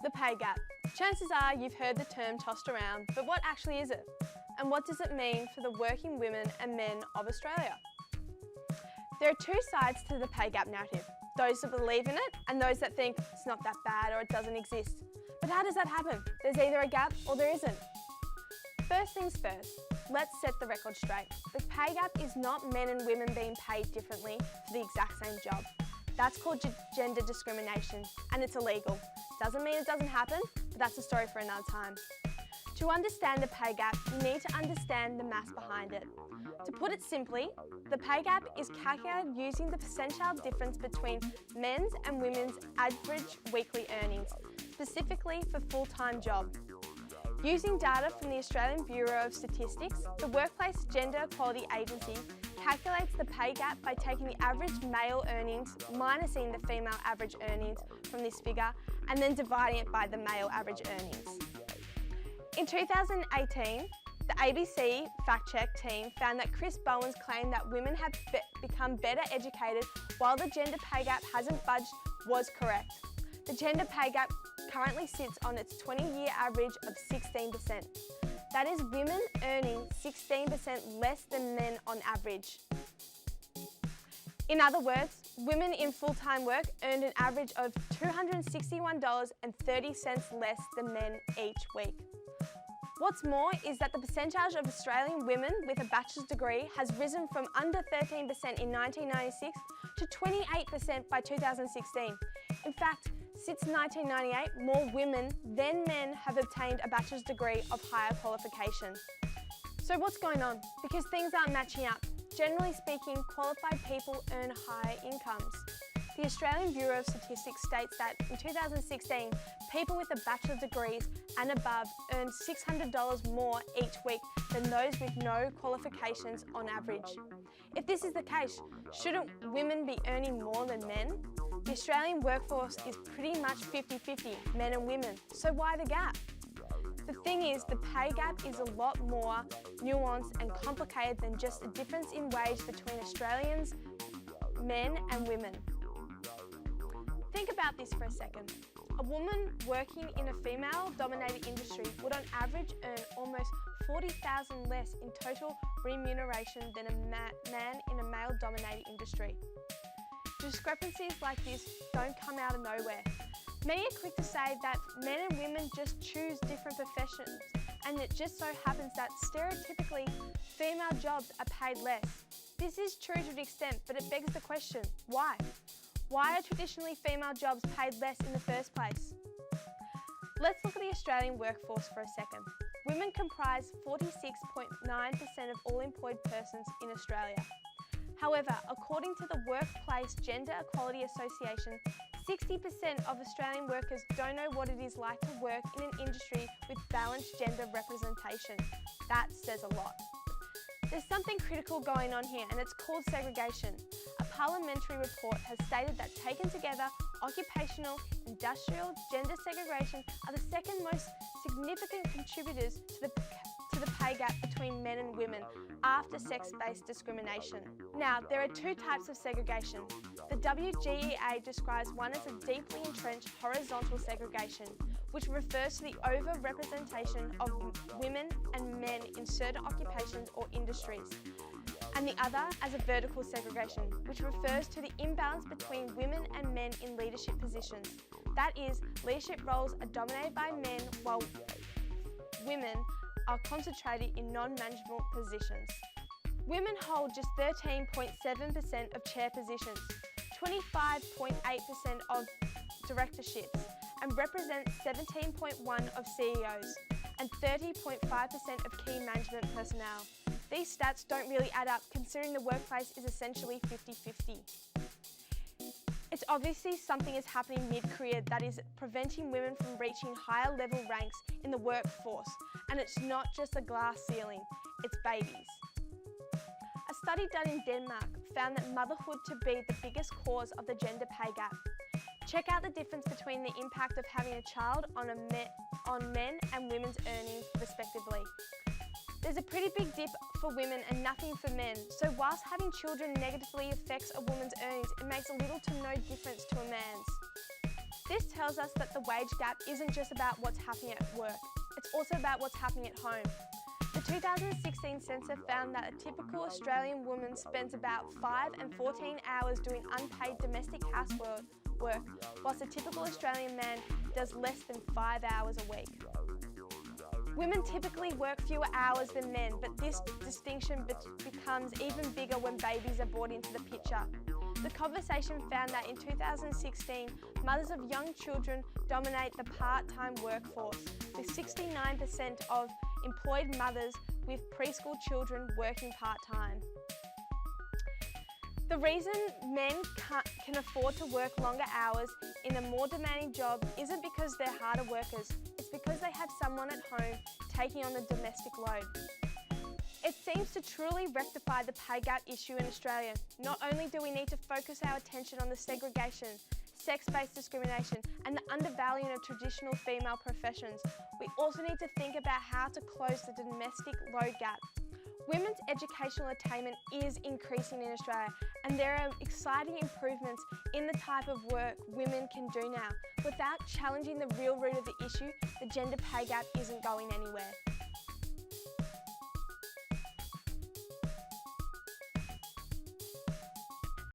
The pay gap. Chances are you've heard the term tossed around, but what actually is it? And what does it mean for the working women and men of Australia? There are two sides to the pay gap narrative. Those that believe in it and those that think it's not that bad or it doesn't exist. But how does that happen? There's either a gap or there isn't. First things first, let's set the record straight. The pay gap is not men and women being paid differently for the exact same job. That's called gender discrimination and it's illegal. Doesn't mean it doesn't happen, but that's a story for another time. To understand the pay gap, you need to understand the maths behind it. To put it simply, the pay gap is calculated using the percentile difference between men's and women's average weekly earnings, specifically for full-time jobs. Using data from the Australian Bureau of Statistics, the Workplace Gender Equality Agency calculates the pay gap by taking the average male earnings, minusing the female average earnings from this figure, and then dividing it by the male average earnings. In 2018, the ABC fact-check team found that Chris Bowen's claim that women have become better educated while the gender pay gap hasn't budged was correct. The gender pay gap currently sits on its 20-year average of 16%. That is women earning 16% less than men on average. In other words, women in full-time work earned an average of $261.30 less than men each week. What's more is that the percentage of Australian women with a bachelor's degree has risen from under 13% in 1996 to 28% by 2016. In fact, since 1998, more women than men have obtained a bachelor's degree of higher qualification. So what's going on? Because things aren't matching up. Generally speaking, qualified people earn higher incomes. The Australian Bureau of Statistics states that in 2016, people with a bachelor's degrees and above earned $600 more each week than those with no qualifications on average. If this is the case, shouldn't women be earning more than men? The Australian workforce is pretty much 50-50, men and women, so why the gap? The thing is, the pay gap is a lot more nuanced and complicated than just a difference in wage between Australians, men and women. Think about this for a second. A woman working in a female-dominated industry would on average earn almost $40,000 less in total remuneration than a man in a male-dominated industry. Discrepancies like this don't come out of nowhere. Many are quick to say that men and women just choose different professions, and it just so happens that stereotypically female jobs are paid less. This is true to an extent, but it begs the question, why? Why are traditionally female jobs paid less in the first place? Let's look at the Australian workforce for a second. Women comprise 46.9% of all employed persons in Australia. However, according to the Workplace Gender Equality Association, 60% of Australian workers don't know what it is like to work in an industry with balanced gender representation. That says a lot. There's something critical going on here, and it's called segregation. A parliamentary report has stated that taken together, occupational, industrial, gender segregation are the second most significant contributors to the pay gap between men and women after sex-based discrimination. Now, there are two types of segregation. The WGEA describes one as a deeply entrenched horizontal segregation, which refers to the over-representation of women and men in certain occupations or industries, and the other as a vertical segregation, which refers to the imbalance between women and men in leadership positions. That is, leadership roles are dominated by men while women are concentrated in non-management positions. Women hold just 13.7% of chair positions, 25.8% of directorships, and represent 17.1% of CEOs and 30.5% of key management personnel. These stats don't really add up considering the workplace is essentially 50-50. It's obviously something is happening mid-career that is preventing women from reaching higher level ranks in the workforce, and it's not just a glass ceiling, it's babies. A study done in Denmark found that motherhood to be the biggest cause of the gender pay gap. Check out the difference between the impact of having a child on men and women's earnings respectively. There's a pretty big dip for women and nothing for men, so whilst having children negatively affects a woman's earnings, it makes a little to no difference to a man's. This tells us that the wage gap isn't just about what's happening at work, it's also about what's happening at home. The 2016 census found that a typical Australian woman spends about 5 and 14 hours doing unpaid domestic housework, whilst a typical Australian man does less than 5 hours a week. Women typically work fewer hours than men, but this distinction becomes even bigger when babies are brought into the picture. The conversation found that in 2016, mothers of young children dominate the part-time workforce, with 69% of employed mothers with preschool children working part-time. The reason men can afford to work longer hours in a more demanding job isn't because they're harder workers, it's because they have someone at home taking on the domestic load. It seems to truly rectify the pay gap issue in Australia. Not only do we need to focus our attention on the segregation, sex-based discrimination and the undervaluing of traditional female professions, we also need to think about how to close the domestic load gap. Women's educational attainment is increasing in Australia, and there are exciting improvements in the type of work women can do now. Without challenging the real root of the issue, the gender pay gap isn't going anywhere.